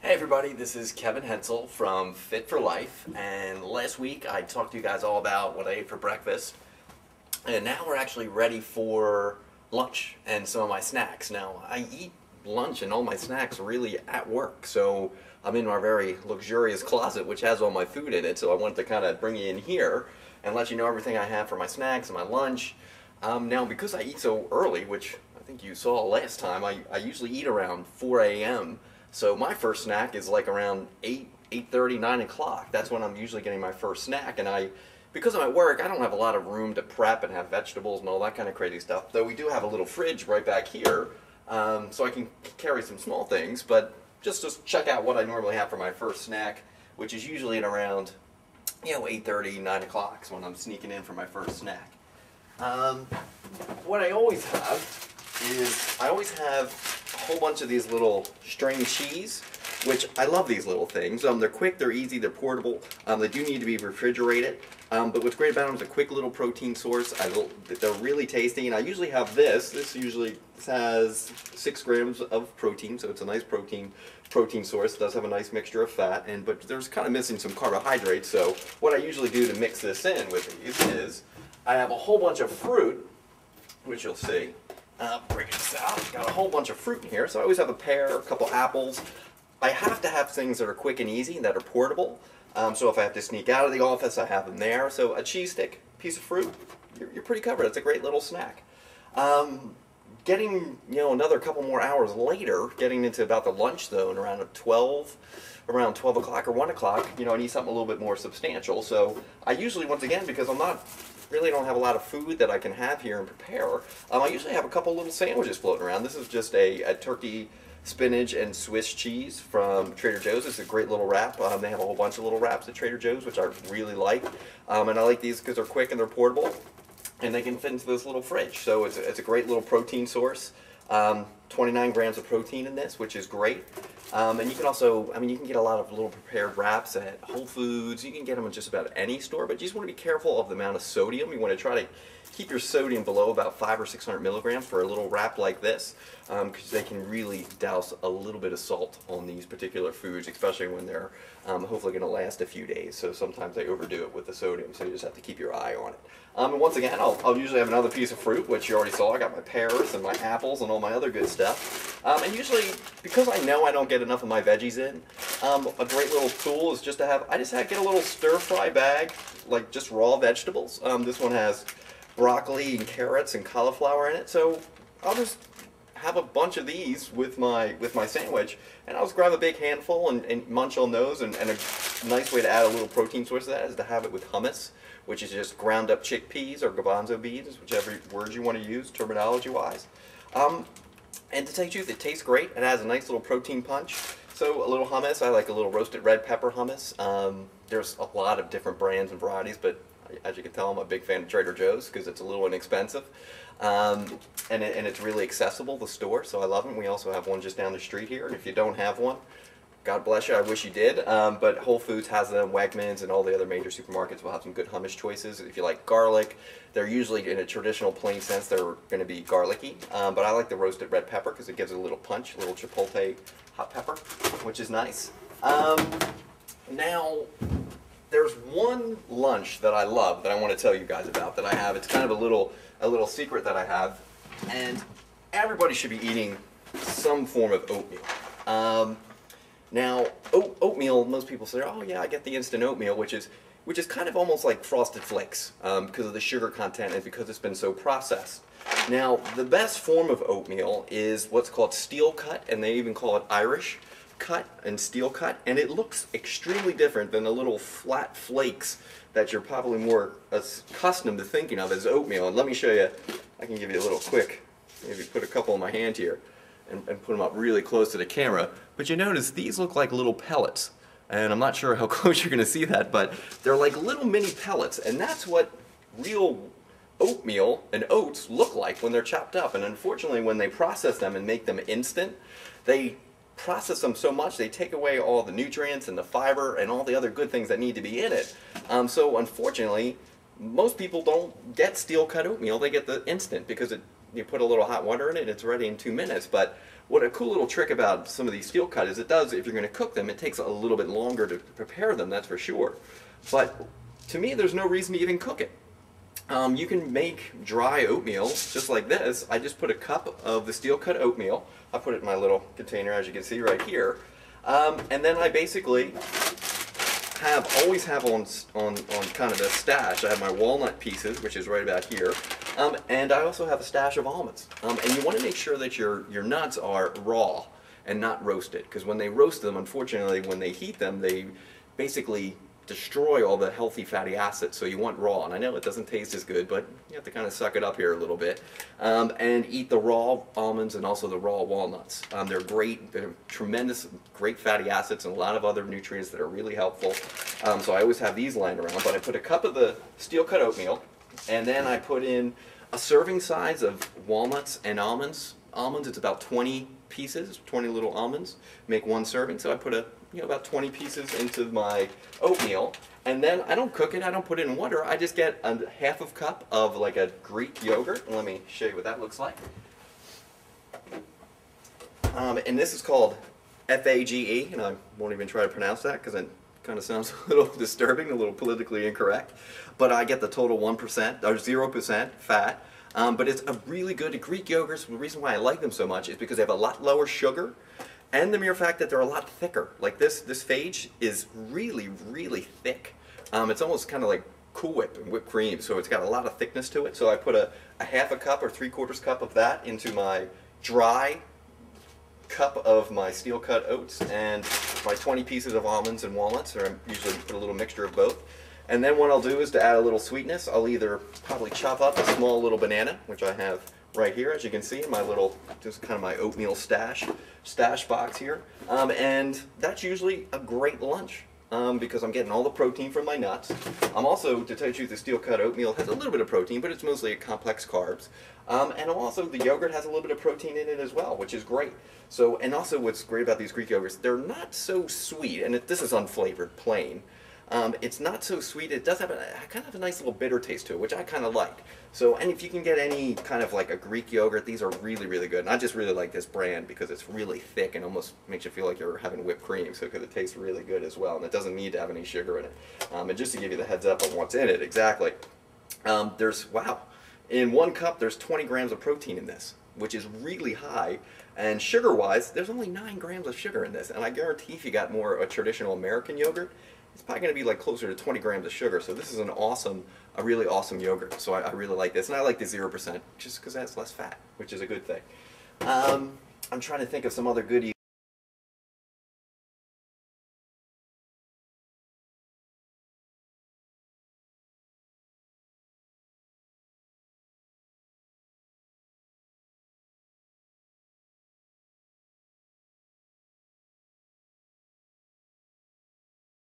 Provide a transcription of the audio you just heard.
Hey everybody, this is Kevin Hensel from Fit for Life, and last week I talked to you guys all about what I ate for breakfast, and now we're actually ready for lunch and some of my snacks. Now, I eat lunch and all my snacks really at work, so I'm in our very luxurious closet which has all my food in it, so I wanted to kind of bring you in here and let you know everything I have for my snacks and my lunch. Now, because I eat so early, which I think you saw last time, I usually eat around 4 a.m., so my first snack is like around 8:30, 9 o'clock. That's when I'm usually getting my first snack. And because I'm at work, I don't have a lot of room to prep and have vegetables and all that kind of crazy stuff. Though we do have a little fridge right back here, so I can carry some small things. But just check out what I normally have for my first snack, which is usually at around 8:30, 9 o'clock is when I'm sneaking in for my first snack. What I always have a whole bunch of these little string cheese, which I love these little things. They're quick, they're easy, they're portable. They do need to be refrigerated. But what's great about them is a quick little protein source. They're really tasty, and I usually have this. This usually has 6 grams of protein, so it's a nice protein source. It does have a nice mixture of fat, but there's kind of missing some carbohydrates. So what I usually do to mix this in with these is I have a whole bunch of fruit, which you'll see. Bring this out. Got a whole bunch of fruit in here, so I always have a pear, a couple apples. I have to have things that are quick and easy, that are portable. So if I have to sneak out of the office, I have them there. So a cheese stick, piece of fruit, you're pretty covered. It's a great little snack. Getting another couple more hours later, getting into about the lunch zone around 12 o'clock or 1 o'clock, I need something a little bit more substantial. So I usually, once again, because really don't have a lot of food that I can have here and prepare, I usually have a couple little sandwiches floating around. This is just a turkey, spinach, and Swiss cheese from Trader Joe's. It's a great little wrap. They have a whole bunch of little wraps at Trader Joe's, which I really like. And I like these because they're quick and they're portable, and they can fit into this little fridge. So it's a great little protein source. 29 grams of protein in this, which is great. And you can also, you can get a lot of little prepared wraps at Whole Foods. You can get them in just about any store, but you just want to be careful of the amount of sodium. You want to try to keep your sodium below about 500 or 600 milligrams for a little wrap like this, because they can really douse a little bit of salt on these particular foods, especially when they're hopefully going to last a few days. So sometimes they overdo it with the sodium, so you just have to keep your eye on it. And once again, I'll usually have another piece of fruit, which you already saw. I got my pears and my apples and all my other good stuff. And usually, because I know I don't get enough of my veggies in, a great little tool is just to have, get a little stir-fry bag, like just raw vegetables. This one has broccoli and carrots and cauliflower in it, so I'll just have a bunch of these with my sandwich, and I'll just grab a big handful and munch on those. And a nice way to add a little protein source to that is to have it with hummus, which is just ground up chickpeas or garbanzo beans, whichever word you want to use terminology-wise. And to tell you the truth, it tastes great. It has a nice little protein punch. So a little hummus, I like a little roasted red pepper hummus. There's a lot of different brands and varieties, but as you can tell, I'm a big fan of Trader Joe's because it's a little inexpensive. And it's really accessible, the store, so I love them. We also have one just down the street here, and if you don't have one, God bless you, I wish you did. But Whole Foods has them, Wegmans, and all the other major supermarkets will have some good hummus choices. If you like garlic, they're usually, in a traditional plain sense, they're going to be garlicky. But I like the roasted red pepper because it gives it a little punch, a little chipotle hot pepper, which is nice. Now, there's one lunch that I love that I want to tell you guys about that I have. It's kind of a little secret that I have, and everybody should be eating some form of oatmeal. Now, oatmeal, most people say, oh yeah, I get the instant oatmeal, which is kind of almost like Frosted Flakes because of the sugar content and because it's been so processed. Now, the best form of oatmeal is what's called steel cut, and they even call it Irish cut and steel cut, and it looks extremely different than the little flat flakes that you're probably more accustomed to thinking of as oatmeal. And let me show you, I can give you a little quick, maybe put a couple in my hand here and put them up really close to the camera. But you notice these look like little pellets, and I'm not sure how close you're going to see that, but they're like little mini pellets, and that's what real oatmeal and oats look like when they're chopped up. And unfortunately, when they process them and make them instant, they process them so much they take away all the nutrients and the fiber and all the other good things that need to be in it. So unfortunately, most people don't get steel cut oatmeal, they get the instant because you put a little hot water in it, it's ready in 2 minutes. But what a cool little trick about some of these steel cut is it does, if you're going to cook them, it takes a little bit longer to prepare them, that's for sure. But to me, there's no reason to even cook it. You can make dry oatmeal just like this. I just put a cup of the steel cut oatmeal. I put it in my little container, as you can see right here. And then I basically always have on kind of a stash. I have my walnut pieces, which is right about here. And I also have a stash of almonds. And you want to make sure that your nuts are raw and not roasted, because when they roast them, unfortunately, when they heat them, they basically destroy all the healthy fatty acids. So you want raw, and I know it doesn't taste as good, but you have to kind of suck it up here a little bit, and eat the raw almonds and also the raw walnuts. They're great, they're tremendous, great fatty acids and a lot of other nutrients that are really helpful. So I always have these lying around, but I put a cup of the steel cut oatmeal, and then I put in a serving size of walnuts and almonds. Almonds, it's about 20 pieces, 20 little almonds, make one serving. So I put about 20 pieces into my oatmeal, and then I don't cook it, I don't put it in water, I just get a half of cup of like a Greek yogurt, and let me show you what that looks like. And this is called FAGE, and I won't even try to pronounce that because it kind of sounds a little disturbing, a little politically incorrect, but I get the total 1% or 0% fat. But it's a really good Greek yogurts. The reason why I like them so much is because they have a lot lower sugar, and the mere fact that they're a lot thicker. Like this Phage is really, really thick. It's almost kind of like Cool Whip and whipped cream, so it's got a lot of thickness to it. So I put a half a cup or 3/4 cup of that into my dry cup of my steel cut oats and my 20 pieces of almonds and walnuts, or I usually put a little mixture of both. And then what I'll do is, to add a little sweetness, I'll either probably chop up a small little banana, which I have right here, as you can see, in my little, just kind of my oatmeal stash box here. And that's usually a great lunch, because I'm getting all the protein from my nuts. I'm also, to tell you the truth, the steel cut oatmeal has a little bit of protein, but it's mostly complex carbs. And also the yogurt has a little bit of protein in it as well, which is great. So, and also what's great about these Greek yogurts, they're not so sweet, and this is unflavored, plain. It's not so sweet. It does have kind of a nice little bitter taste to it, which I kind of like. So, and if you can get any kind of like a Greek yogurt, these are really, really good. And I just really like this brand because it's really thick and almost makes you feel like you're having whipped cream, so because it tastes really good as well, and it doesn't need to have any sugar in it. And just to give you the heads up on what's in it exactly, in 1 cup there's 20 grams of protein in this, which is really high. And sugar-wise, there's only 9 grams of sugar in this, and I guarantee if you got more a traditional American yogurt, it's probably going to be like closer to 20 grams of sugar. So this is a really awesome yogurt. So I really like this. And I like the 0% just because it has less fat, which is a good thing. I'm trying to think of some other goodies.